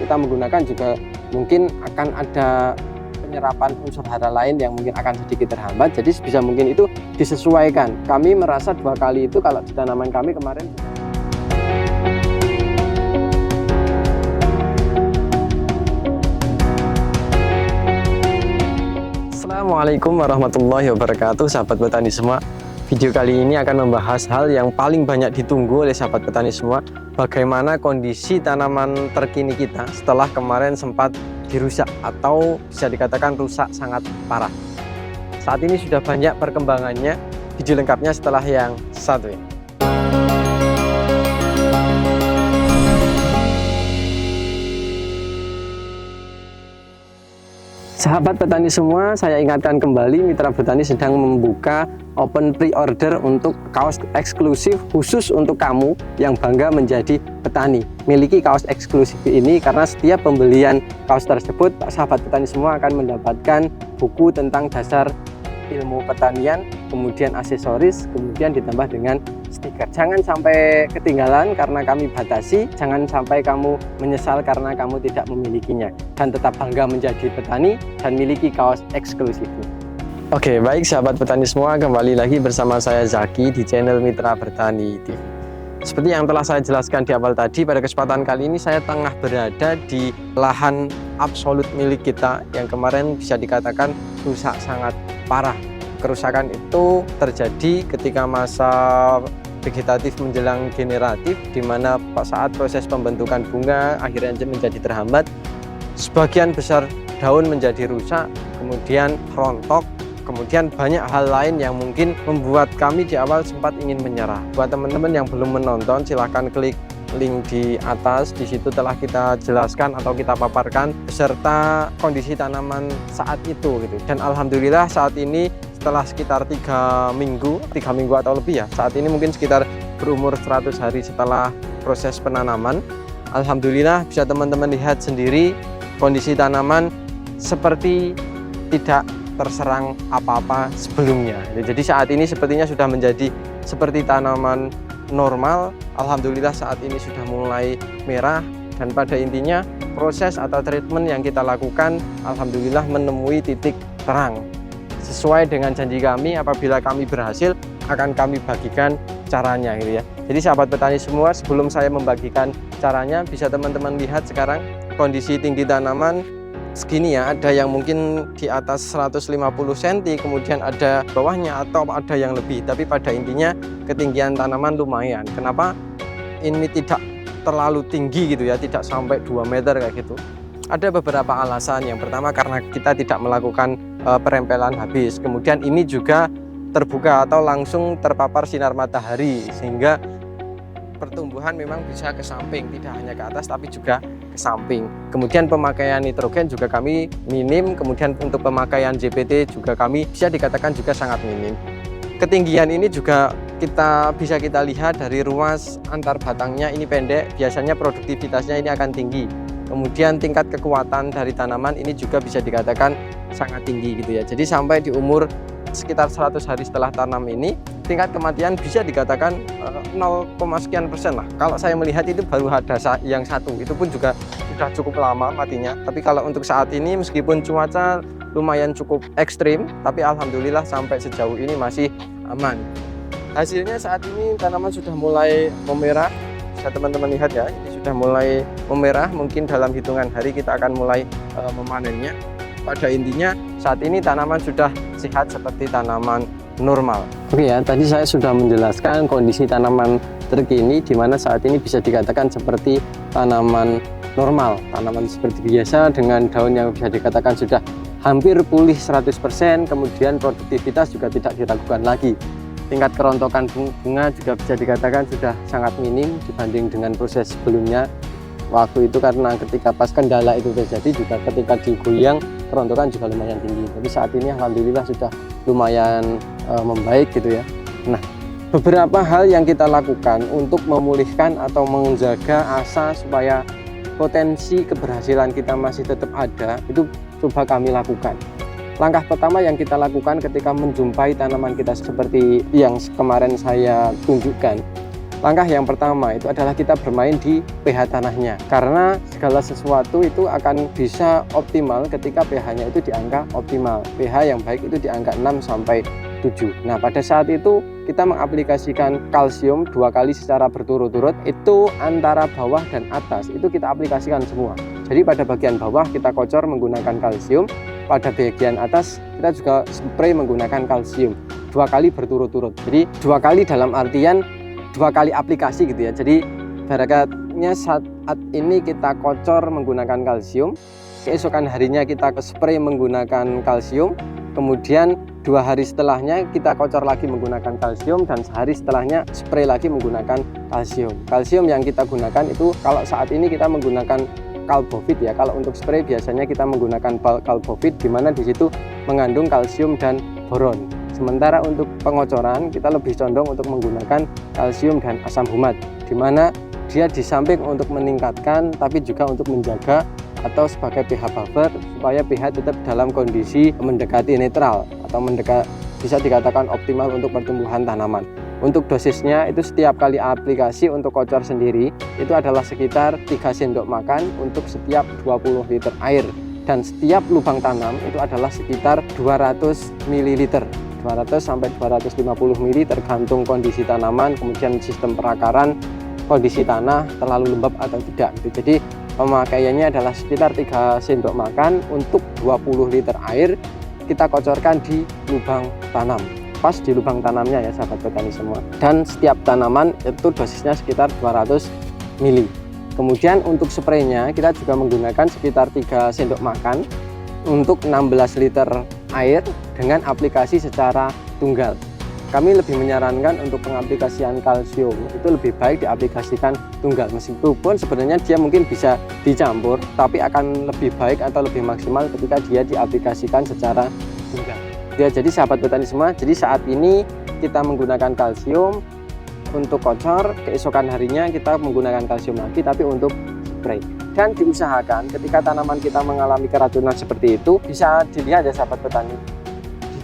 Kita menggunakan juga mungkin akan ada penyerapan unsur hara lain yang mungkin akan sedikit terhambat, jadi sebisa mungkin itu disesuaikan. Kami merasa 2 kali itu kalau di tanaman kami kemarin. Assalamualaikum warahmatullahi wabarakatuh, sahabat petani semua. Video kali ini akan membahas hal yang paling banyak ditunggu oleh sahabat petani semua. Bagaimana kondisi tanaman terkini kita setelah kemarin sempat dirusak atau bisa dikatakan rusak sangat parah. Saat ini sudah banyak perkembangannya. Video lengkapnya setelah yang satu ini. Sahabat petani semua, saya ingatkan kembali Mitra Bertani sedang membuka open pre-order untuk kaos eksklusif khusus untuk kamu yang bangga menjadi petani. Miliki kaos eksklusif ini karena setiap pembelian kaos tersebut, sahabat petani semua akan mendapatkan buku tentang dasar ilmu pertanian, kemudian aksesoris, kemudian ditambah dengan stiker. Jangan sampai ketinggalan karena kami batasi, jangan sampai kamu menyesal karena kamu tidak memilikinya, dan tetap bangga menjadi petani dan miliki kaos eksklusif. Oke, baik sahabat petani semua, kembali lagi bersama saya Zaki di channel Mitra Bertani TV. Seperti yang telah saya jelaskan di awal tadi, pada kesempatan kali ini saya tengah berada di lahan absolut milik kita yang kemarin bisa dikatakan rusak sangat parah. Kerusakan itu terjadi ketika masa vegetatif menjelang generatif, di mana saat proses pembentukan bunga akhirnya menjadi terhambat. Sebagian besar daun menjadi rusak, kemudian rontok, kemudian banyak hal lain yang mungkin membuat kami di awal sempat ingin menyerah. Buat teman-teman yang belum menonton, silahkan klik link di atas. Di situ telah kita jelaskan atau kita paparkan beserta kondisi tanaman saat itu gitu. Dan alhamdulillah saat ini setelah sekitar 3 minggu atau lebih ya, saat ini mungkin sekitar berumur 100 hari setelah proses penanaman, alhamdulillah bisa teman-teman lihat sendiri kondisi tanaman seperti tidak terserang apa-apa sebelumnya. Jadi saat ini sepertinya sudah menjadi seperti tanaman normal. Alhamdulillah saat ini sudah mulai merah, dan pada intinya proses atau treatment yang kita lakukan alhamdulillah menemui titik terang. Sesuai dengan janji kami, apabila kami berhasil akan kami bagikan caranya gitu ya. Jadi sahabat petani semua, sebelum saya membagikan caranya, bisa teman-teman lihat sekarang kondisi tinggi tanaman segini ya. Ada yang mungkin di atas 150 cm, kemudian ada bawahnya atau ada yang lebih, tapi pada intinya ketinggian tanaman lumayan. Kenapa ini tidak terlalu tinggi gitu ya, tidak sampai 2 meter kayak gitu? Ada beberapa alasan. Yang pertama karena kita tidak melakukan perempelan habis, kemudian ini juga terbuka atau langsung terpapar sinar matahari, sehingga pertumbuhan memang bisa ke samping, tidak hanya ke atas tapi juga ke samping. Kemudian pemakaian nitrogen juga kami minim, kemudian untuk pemakaian JPT juga kami bisa dikatakan juga sangat minim. Ketinggian ini juga bisa kita lihat dari ruas antar batangnya ini pendek, biasanya produktivitasnya ini akan tinggi. Kemudian tingkat kekuatan dari tanaman ini juga bisa dikatakan sangat tinggi gitu ya. Jadi sampai di umur sekitar 100 hari setelah tanam ini, tingkat kematian bisa dikatakan 0, sekian persen lah. Kalau saya melihat itu baru ada yang satu, itu pun juga sudah cukup lama matinya. Tapi kalau untuk saat ini meskipun cuaca lumayan cukup ekstrim, tapi alhamdulillah sampai sejauh ini masih aman. Hasilnya saat ini tanaman sudah mulai memerah, bisa teman-teman lihat ya, ini sudah mulai memerah. Mungkin dalam hitungan hari kita akan mulai memanennya. Pada intinya saat ini tanaman sudah sehat seperti tanaman normal. Oke ya, tadi saya sudah menjelaskan kondisi tanaman terkini, di mana saat ini bisa dikatakan seperti tanaman normal, tanaman seperti biasa dengan daun yang bisa dikatakan sudah hampir pulih 100%, kemudian produktivitas juga tidak diragukan lagi. Tingkat kerontokan bunga juga bisa dikatakan sudah sangat minim dibanding dengan proses sebelumnya. Waktu itu karena ketika pas kendala itu terjadi, juga ketika digoyang kerontokan juga lumayan tinggi. Tapi saat ini alhamdulillah sudah lumayan membaik gitu ya. Nah, beberapa hal yang kita lakukan untuk memulihkan atau menjaga asa supaya potensi keberhasilan kita masih tetap ada, itu coba kami lakukan. Langkah pertama yang kita lakukan ketika menjumpai tanaman kita seperti yang kemarin saya tunjukkan, langkah yang pertama itu adalah kita bermain di pH tanahnya, karena segala sesuatu itu akan bisa optimal ketika pH-nya itu di angka optimal. pH yang baik itu di angka 6 sampai 7. Nah, pada saat itu kita mengaplikasikan kalsium 2 kali secara berturut-turut, itu antara bawah dan atas itu kita aplikasikan semua. Jadi pada bagian bawah kita kocor menggunakan kalsium, pada bagian atas kita juga spray menggunakan kalsium 2 kali berturut-turut. Jadi 2 kali dalam artian 2 kali aplikasi gitu ya. Jadi barakatnya saat ini kita kocor menggunakan kalsium, keesokan harinya kita ke spray menggunakan kalsium, kemudian 2 hari setelahnya kita kocor lagi menggunakan kalsium, dan sehari setelahnya spray lagi menggunakan kalsium. Kalsium yang kita gunakan itu kalau saat ini kita menggunakan Calbovit ya. Kalau untuk spray biasanya kita menggunakan Calbovit, di mana di situ mengandung kalsium dan boron. Sementara untuk pengocoran kita lebih condong untuk menggunakan kalsium dan asam humat, di mana dia di samping untuk meningkatkan tapi juga untuk menjaga atau sebagai pH buffer supaya pH tetap dalam kondisi mendekati netral atau bisa dikatakan optimal untuk pertumbuhan tanaman. Untuk dosisnya itu setiap kali aplikasi untuk kocor sendiri itu adalah sekitar 3 sendok makan untuk setiap 20 liter air, dan setiap lubang tanam itu adalah sekitar 200 ml. 200 sampai 250 ml tergantung kondisi tanaman, kemudian sistem perakaran, kondisi tanah terlalu lembab atau tidak gitu. Jadi pemakaiannya adalah sekitar 3 sendok makan untuk 20 liter air, kita kocorkan di lubang tanam, pas di lubang tanamnya ya sahabat petani semua. Dan setiap tanaman itu dosisnya sekitar 200 ml. Kemudian untuk spraynya kita juga menggunakan sekitar 3 sendok makan untuk 16 liter air dengan aplikasi secara tunggal. Kami lebih menyarankan untuk pengaplikasian kalsium itu lebih baik diaplikasikan tunggal, meskipun sebenarnya dia mungkin bisa dicampur, tapi akan lebih baik atau lebih maksimal ketika dia diaplikasikan secara tunggal. Ya, jadi sahabat petani semua, jadi saat ini kita menggunakan kalsium untuk kocor, keesokan harinya kita menggunakan kalsium lagi tapi untuk spray. Dan diusahakan ketika tanaman kita mengalami keracunan seperti itu, bisa dilihat ya sahabat petani,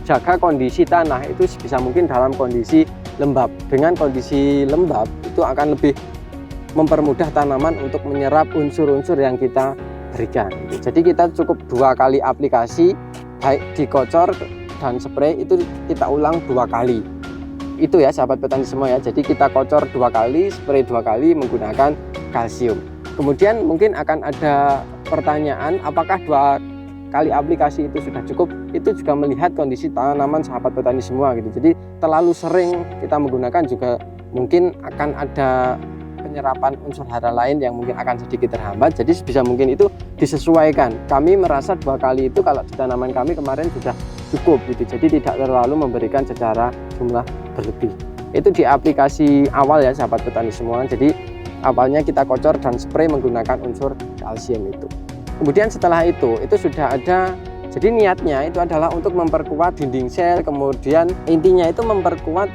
jaga kondisi tanah itu sebisa mungkin dalam kondisi lembab. Dengan kondisi lembab itu akan lebih mempermudah tanaman untuk menyerap unsur-unsur yang kita berikan. Jadi kita cukup 2 kali aplikasi, baik dikocor dan spray itu kita ulang 2 kali. Itu ya sahabat petani semua ya. Jadi kita kocor 2 kali, spray 2 kali menggunakan kalsium. Kemudian mungkin akan ada pertanyaan, apakah 2 kali aplikasi itu sudah cukup? Itu juga melihat kondisi tanaman sahabat petani semua gitu. Jadi terlalu sering kita menggunakan juga mungkin akan ada penyerapan unsur hara lain yang mungkin akan sedikit terhambat. Jadi sebisa mungkin itu disesuaikan. Kami merasa 2 kali itu kalau di tanaman kami kemarin sudah cukup gitu. Jadi tidak terlalu memberikan secara jumlah berlebih. Itu di aplikasi awal ya sahabat petani semua. Jadi awalnya kita kocor dan spray menggunakan unsur kalsium itu. Kemudian setelah itu sudah ada, jadi niatnya itu adalah untuk memperkuat dinding sel, kemudian intinya itu memperkuat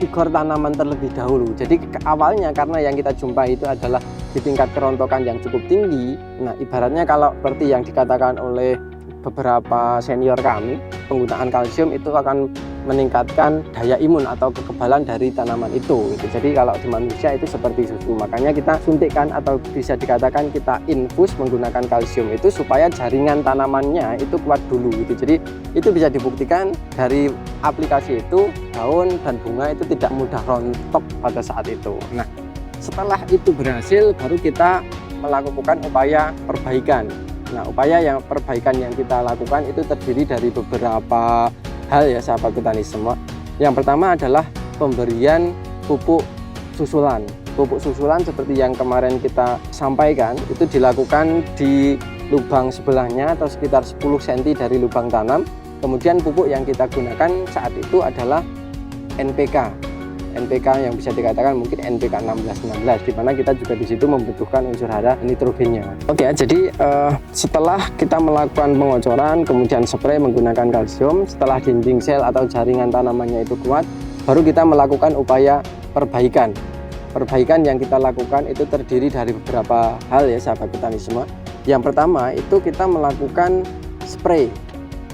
vigor tanaman terlebih dahulu. Jadi awalnya karena yang kita jumpai itu adalah di tingkat kerontokan yang cukup tinggi. Nah, ibaratnya kalau seperti yang dikatakan oleh beberapa senior kami, penggunaan kalsium itu akan meningkatkan daya imun atau kekebalan dari tanaman itu gitu. Jadi kalau di manusia itu seperti susu, makanya kita suntikkan atau bisa dikatakan kita infus menggunakan kalsium itu supaya jaringan tanamannya itu kuat dulu gitu. Jadi itu bisa dibuktikan dari aplikasi itu daun dan bunga itu tidak mudah rontok pada saat itu. Nah, setelah itu berhasil baru kita melakukan upaya perbaikan. Nah, perbaikan yang kita lakukan itu terdiri dari beberapa hal ya sahabat petani semua. Yang pertama adalah pemberian pupuk susulan. Pupuk susulan seperti yang kemarin kita sampaikan itu dilakukan di lubang sebelahnya atau sekitar 10 cm dari lubang tanam. Kemudian pupuk yang kita gunakan saat itu adalah NPK yang bisa dikatakan mungkin NPK 1616, di mana kita juga di situ membutuhkan unsur hara nitrogennya. Oke, jadi setelah kita melakukan pengocoran kemudian spray menggunakan kalsium, setelah dinding sel atau jaringan tanamannya itu kuat, baru kita melakukan upaya perbaikan. perbaikan yang kita lakukan itu terdiri dari beberapa hal ya sahabat petani semua. Yang pertama itu kita melakukan spray.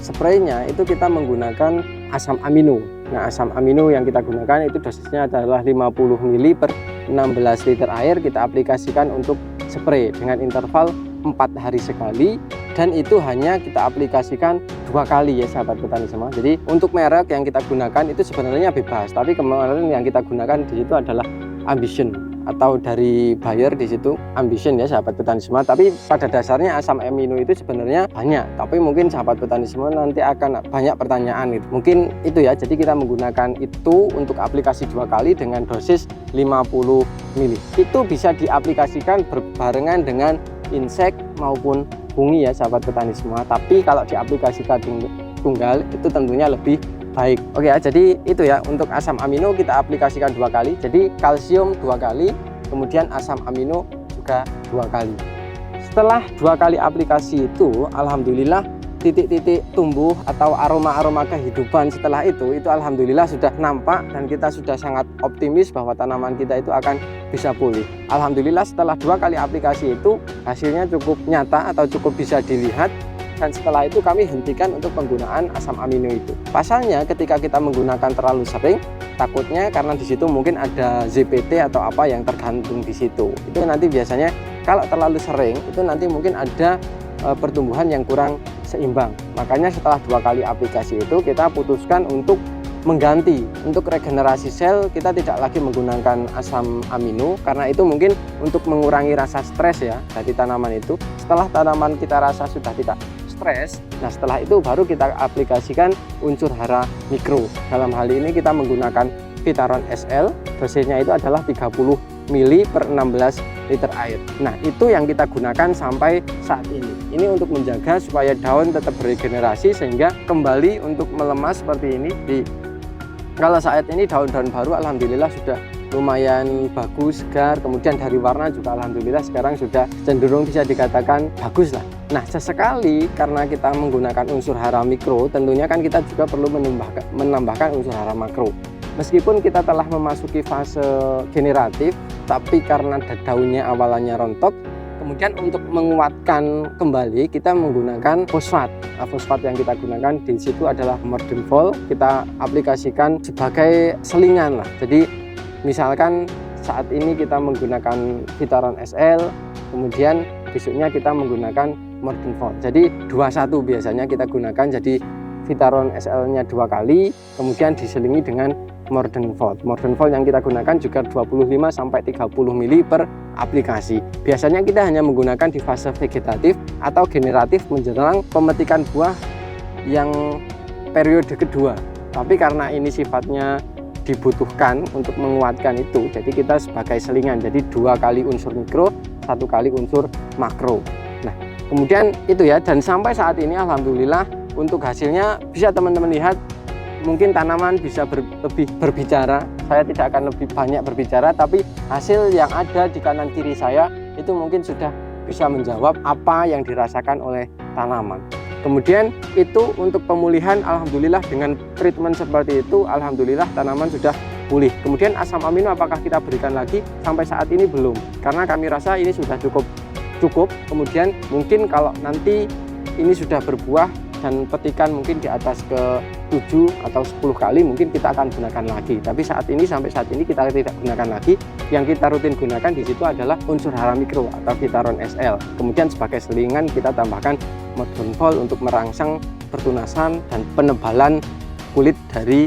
Spraynya itu kita menggunakan asam amino. Nah, asam amino yang kita gunakan itu dosisnya adalah 50 ml per 16 liter air. Kita aplikasikan untuk spray dengan interval 4 hari sekali, dan itu hanya kita aplikasikan 2 kali ya sahabat petani semua. Jadi untuk merek yang kita gunakan itu sebenarnya bebas, tapi kemarin yang kita gunakan di situ adalah Ambition, atau dari buyer di situ Ambition ya sahabat petani semua. Tapi pada dasarnya asam amino itu sebenarnya banyak, tapi mungkin sahabat petani semua nanti akan banyak pertanyaan gitu. Mungkin itu ya, jadi kita menggunakan itu untuk aplikasi 2 kali dengan dosis 50 ml. Itu bisa diaplikasikan berbarengan dengan insek maupun fungi ya sahabat petani semua. Tapi kalau diaplikasikan tunggal itu tentunya lebih baik. Oke ya, jadi itu ya untuk asam amino kita aplikasikan 2 kali. Jadi kalsium 2 kali, kemudian asam amino juga 2 kali. Setelah 2 kali aplikasi itu, alhamdulillah titik-titik tumbuh atau aroma-aroma kehidupan setelah itu alhamdulillah sudah nampak, dan kita sudah sangat optimis bahwa tanaman kita itu akan bisa pulih. Alhamdulillah setelah 2 kali aplikasi itu hasilnya cukup nyata atau cukup bisa dilihat. Dan setelah itu kami hentikan untuk penggunaan asam amino itu. Pasalnya ketika kita menggunakan terlalu sering, takutnya karena di situ mungkin ada ZPT atau apa yang tergantung di situ. Itu nanti biasanya kalau terlalu sering itu nanti mungkin ada pertumbuhan yang kurang seimbang. Makanya setelah 2 kali aplikasi itu kita putuskan untuk mengganti. Untuk regenerasi sel kita tidak lagi menggunakan asam amino, karena itu mungkin untuk mengurangi rasa stres ya dari tanaman itu. Setelah tanaman kita rasa sudah tidak stres, nah setelah itu baru kita aplikasikan unsur hara mikro. Dalam hal ini kita menggunakan Vitaron SL, dosisnya itu adalah 30 ml per 16 liter air. Nah itu yang kita gunakan sampai saat ini. Ini untuk menjaga supaya daun tetap beregenerasi sehingga kembali untuk melemas seperti ini. Kalau saat ini daun-daun baru alhamdulillah sudah lumayan bagus, segar, kemudian dari warna juga alhamdulillah sekarang sudah cenderung bisa dikatakan bagus lah. Nah sesekali karena kita menggunakan unsur hara mikro, tentunya kan kita juga perlu menambahkan unsur hara makro. Meskipun kita telah memasuki fase generatif, tapi karena daunnya awalnya rontok, kemudian untuk menguatkan kembali kita menggunakan fosfat. Nah, fosfat yang kita gunakan di situ adalah Mordenfol. Kita aplikasikan sebagai selingan lah. Jadi misalkan saat ini kita menggunakan Vitaron SL, kemudian besoknya kita menggunakan Mordenfol. Jadi 21 biasanya kita gunakan. Jadi Vitaron SL-nya 2 kali, kemudian diselingi dengan Mordenfol. Mordenfol yang kita gunakan juga 25 sampai 30 ml per aplikasi. Biasanya kita hanya menggunakan di fase vegetatif atau generatif menjelang pemetikan buah yang periode kedua. Tapi karena ini sifatnya dibutuhkan untuk menguatkan itu, jadi kita sebagai selingan. Jadi 2 kali unsur mikro, 1 kali unsur makro. Nah, kemudian itu ya, dan sampai saat ini alhamdulillah untuk hasilnya bisa teman-teman lihat. Mungkin tanaman bisa lebih berbicara, saya tidak akan lebih banyak berbicara, tapi hasil yang ada di kanan kiri saya itu mungkin sudah bisa menjawab apa yang dirasakan oleh tanaman. Kemudian itu untuk pemulihan alhamdulillah dengan treatment seperti itu alhamdulillah tanaman sudah pulih. Kemudian asam amino apakah kita berikan lagi? Sampai saat ini belum, karena kami rasa ini sudah cukup. Kemudian mungkin kalau nanti ini sudah berbuah dan petikan mungkin di atas ke 7 atau 10 kali mungkin kita akan gunakan lagi. Tapi sampai saat ini kita tidak gunakan lagi. Yang kita rutin gunakan di situ adalah unsur hara mikro atau Vitaron SL. Kemudian sebagai selingan kita tambahkan Mordenfol untuk merangsang pertunasan dan penebalan kulit dari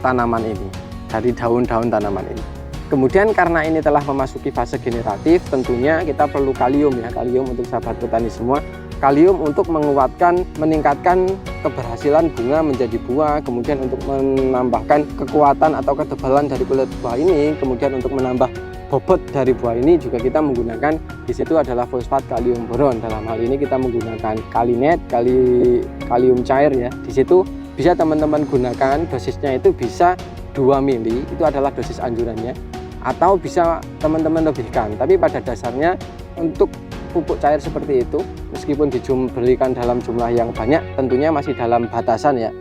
tanaman ini, dari daun-daun tanaman ini. Kemudian karena ini telah memasuki fase generatif, tentunya kita perlu kalium ya, kalium untuk sahabat petani semua. Kalium untuk menguatkan, meningkatkan keberhasilan bunga menjadi buah, kemudian untuk menambahkan kekuatan atau ketebalan dari kulit buah ini, kemudian untuk menambah bobot dari buah ini juga kita menggunakan di situ adalah fosfat kalium boron. Dalam hal ini kita menggunakan kalinet, kalium cair ya. Di situ bisa teman-teman gunakan, dosisnya itu bisa 2 ml, itu adalah dosis anjurannya, atau bisa teman-teman lebihkan. Tapi pada dasarnya untuk pupuk cair seperti itu, meskipun diberikan dalam jumlah yang banyak, tentunya masih dalam batasan ya,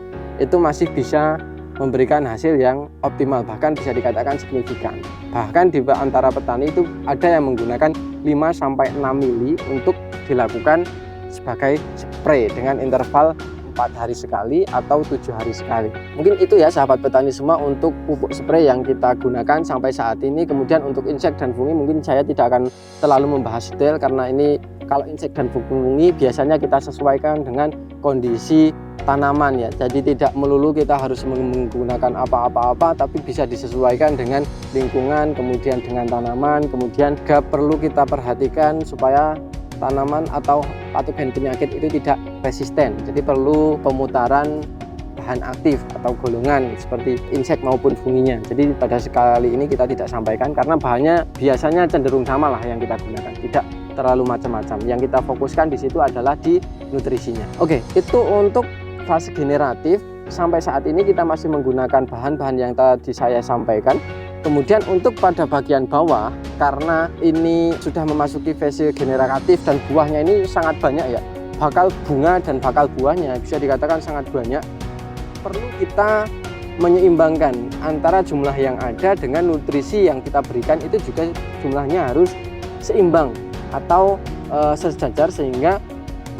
itu masih bisa memberikan hasil yang optimal, bahkan bisa dikatakan signifikan. Bahkan di antara petani itu ada yang menggunakan 5-6 mili untuk dilakukan sebagai spray dengan interval 4 hari sekali atau 7 hari sekali. Mungkin itu ya sahabat petani semua untuk pupuk spray yang kita gunakan sampai saat ini. Kemudian untuk insek dan fungi mungkin saya tidak akan terlalu membahas detail, karena ini kalau insek dan fungi biasanya kita sesuaikan dengan kondisi tanaman ya. Jadi tidak melulu kita harus menggunakan apa-apa, tapi bisa disesuaikan dengan lingkungan, kemudian dengan tanaman, kemudian juga perlu kita perhatikan supaya tanaman atau patogen penyakit itu tidak resisten. Jadi perlu pemutaran bahan aktif atau golongan seperti insek maupun funginya. Jadi pada sekali ini kita tidak sampaikan karena bahannya biasanya cenderung sama lah yang kita gunakan, tidak terlalu macam-macam. Yang kita fokuskan di situ adalah di nutrisinya. Oke, itu untuk fase generatif. Sampai saat ini kita masih menggunakan bahan-bahan yang tadi saya sampaikan. Kemudian untuk pada bagian bawah, karena ini sudah memasuki fase generatif dan buahnya ini sangat banyak ya, bakal bunga dan bakal buahnya bisa dikatakan sangat banyak, perlu kita menyeimbangkan antara jumlah yang ada dengan nutrisi yang kita berikan, itu juga jumlahnya harus seimbang atau sejajar sehingga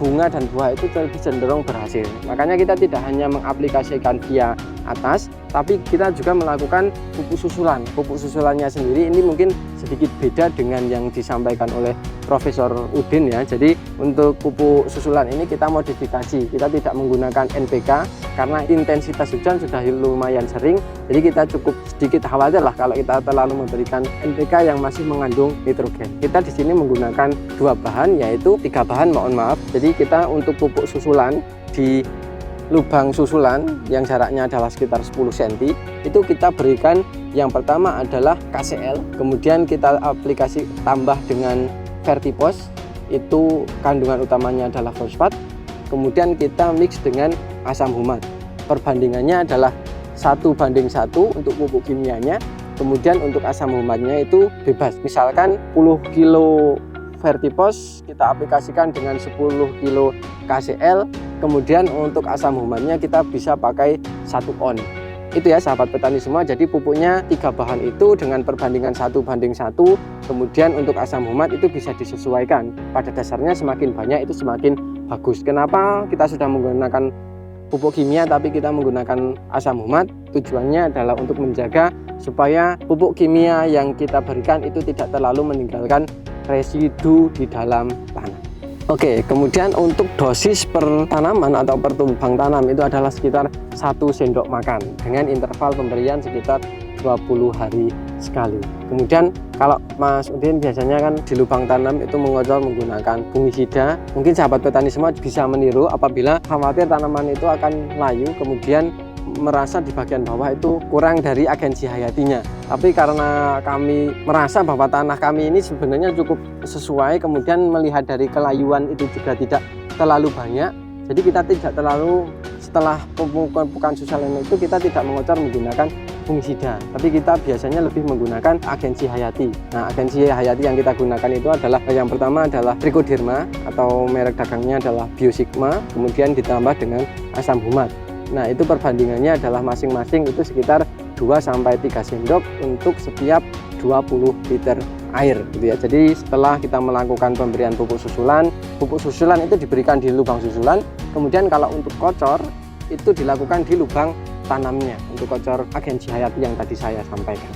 bunga dan buah itu lebih cenderung berhasil. Makanya kita tidak hanya mengaplikasikan via atas, tapi kita juga melakukan pupuk susulan. Pupuk susulannya sendiri ini mungkin sedikit beda dengan yang disampaikan oleh Profesor Udin ya. Jadi untuk pupuk susulan ini kita modifikasi, kita tidak menggunakan NPK karena intensitas hujan sudah lumayan sering. Jadi kita cukup sedikit khawatir lah kalau kita terlalu memberikan NPK yang masih mengandung nitrogen. Kita di sini menggunakan 2 bahan, yaitu 3 bahan, mohon maaf. Jadi kita untuk pupuk susulan di lubang susulan yang jaraknya adalah sekitar 10 cm, itu kita berikan yang pertama adalah KCl, kemudian kita aplikasi tambah dengan Vertipos, itu kandungan utamanya adalah fosfat, kemudian kita mix dengan asam humat. Perbandingannya adalah 1:1 untuk pupuk kimianya, kemudian untuk asam humatnya itu bebas. Misalkan 10 kilo Vertipos kita aplikasikan dengan 10 kilo KCl, kemudian untuk asam humatnya kita bisa pakai 1 on. Itu ya sahabat petani semua. Jadi pupuknya 3 bahan itu dengan perbandingan 1:1, kemudian untuk asam humat itu bisa disesuaikan. Pada dasarnya semakin banyak itu semakin bagus. Kenapa kita sudah menggunakan pupuk kimia tapi kita menggunakan asam humat? Tujuannya adalah untuk menjaga supaya pupuk kimia yang kita berikan itu tidak terlalu meninggalkan residu di dalam tanah. Oke, kemudian untuk dosis per tanaman atau per tumbang tanam itu adalah sekitar 1 sendok makan dengan interval pemberian sekitar 20 hari sekali. Kemudian kalau Mas Udin biasanya kan di lubang tanam itu mengocor menggunakan fungisida. Mungkin sahabat petani semua bisa meniru apabila khawatir tanaman itu akan layu, kemudian merasa di bagian bawah itu kurang dari agensi hayatinya. Tapi karena kami merasa bahwa tanah kami ini sebenarnya cukup sesuai, kemudian melihat dari kelayuan itu juga tidak terlalu banyak, jadi kita tidak terlalu, setelah pemupukan susulan itu kita tidak mengocor menggunakan fungisida, tapi kita biasanya lebih menggunakan agensi hayati. Nah, agensi hayati yang kita gunakan itu adalah yang pertama adalah Trichoderma atau merek dagangnya adalah Biosigma, kemudian ditambah dengan asam humat. Nah, itu perbandingannya adalah masing-masing itu sekitar 2-3 sendok untuk setiap 20 liter air gitu ya. Jadi setelah kita melakukan pemberian pupuk susulan itu diberikan di lubang susulan. Kemudian kalau untuk kocor itu dilakukan di lubang tanamnya untuk kocor agensi hayati yang tadi saya sampaikan.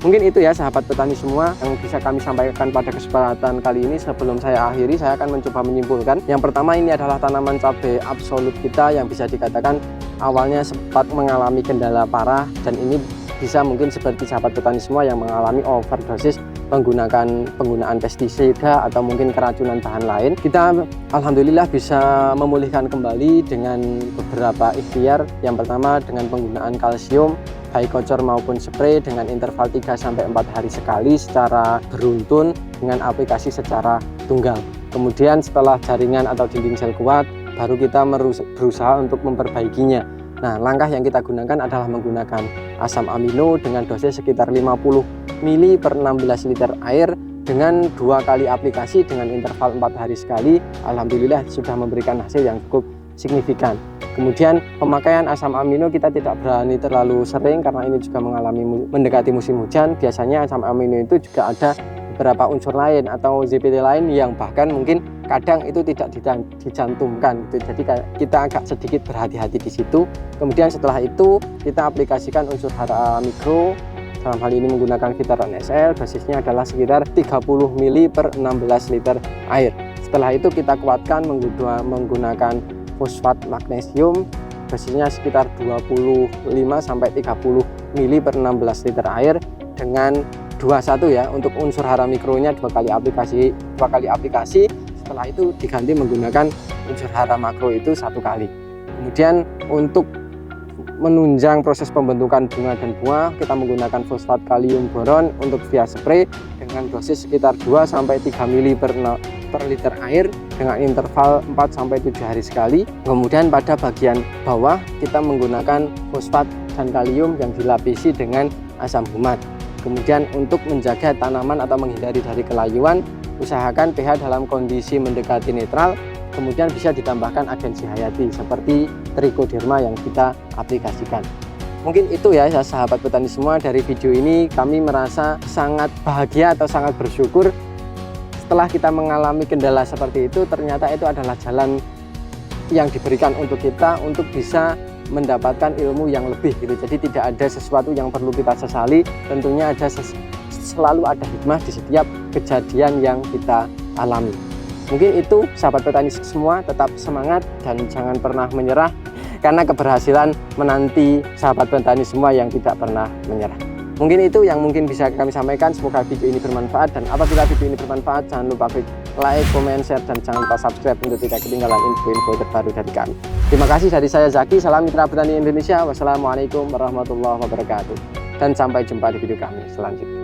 Mungkin itu ya sahabat petani semua yang bisa kami sampaikan pada kesempatan kali ini. Sebelum saya akhiri, saya akan mencoba menyimpulkan. Yang pertama, ini adalah tanaman cabai absolut kita yang bisa dikatakan awalnya sempat mengalami kendala parah, dan ini bisa mungkin seperti sahabat petani semua yang mengalami overdosis penggunaan pestisida atau mungkin keracunan bahan lain. Kita alhamdulillah bisa memulihkan kembali dengan beberapa ikhtiar. Yang pertama dengan penggunaan kalsium baik kocor maupun spray dengan interval 3-4 hari sekali secara beruntun dengan aplikasi secara tunggal. Kemudian setelah jaringan atau dinding sel kuat, baru kita berusaha untuk memperbaikinya. Nah, langkah yang kita gunakan adalah menggunakan asam amino dengan dosis sekitar 50 ml per 16 liter air dengan 2 kali aplikasi dengan interval 4 hari sekali. Alhamdulillah sudah memberikan hasil yang cukup signifikan. Kemudian pemakaian asam amino kita tidak berani terlalu sering karena ini juga mendekati musim hujan. Biasanya asam amino itu juga ada beberapa unsur lain atau ZPT lain yang bahkan mungkin kadang itu tidak dicantumkan gitu. Jadi kita agak sedikit berhati-hati di situ. Kemudian setelah itu kita aplikasikan unsur hara mikro. Dalam hal ini menggunakan Vitaron SL, dosisnya adalah sekitar 30 ml per 16 liter air. Setelah itu kita kuatkan menggunakan fosfat magnesium, dosisnya sekitar 25 sampai 30 ml per 16 liter air dengan 21 ya. Untuk unsur hara mikronya dua kali aplikasi. Setelah itu diganti menggunakan unsur hara makro itu 1 kali. Kemudian untuk menunjang proses pembentukan bunga dan buah, kita menggunakan fosfat kalium boron untuk via spray dengan dosis sekitar 2 sampai 3 ml per liter air dengan interval 4 sampai 7 hari sekali. Kemudian pada bagian bawah kita menggunakan fosfat dan kalium yang dilapisi dengan asam humat. Kemudian untuk menjaga tanaman atau menghindari dari kelayuan, usahakan pH dalam kondisi mendekati netral. Kemudian bisa ditambahkan agensi hayati seperti trichoderma yang kita aplikasikan. Mungkin itu ya sahabat petani semua, dari video ini kami merasa sangat bahagia atau sangat bersyukur setelah kita mengalami kendala seperti itu. Ternyata itu adalah jalan yang diberikan untuk kita untuk bisa mendapatkan ilmu yang lebih gitu. Jadi tidak ada sesuatu yang perlu kita sesali, tentunya selalu ada hikmah di setiap kejadian yang kita alami. Mungkin itu sahabat petani semua, tetap semangat dan jangan pernah menyerah, karena keberhasilan menanti sahabat petani semua yang tidak pernah menyerah. Mungkin itu yang mungkin bisa kami sampaikan. Semoga video ini bermanfaat, dan apabila video ini bermanfaat jangan lupa klik like, comment, share, dan jangan lupa subscribe untuk tidak ketinggalan info-info terbaru dari kami. Terima kasih dari saya Zaki, salam mitra petani Indonesia. Wassalamualaikum warahmatullahi wabarakatuh, dan sampai jumpa di video kami selanjutnya.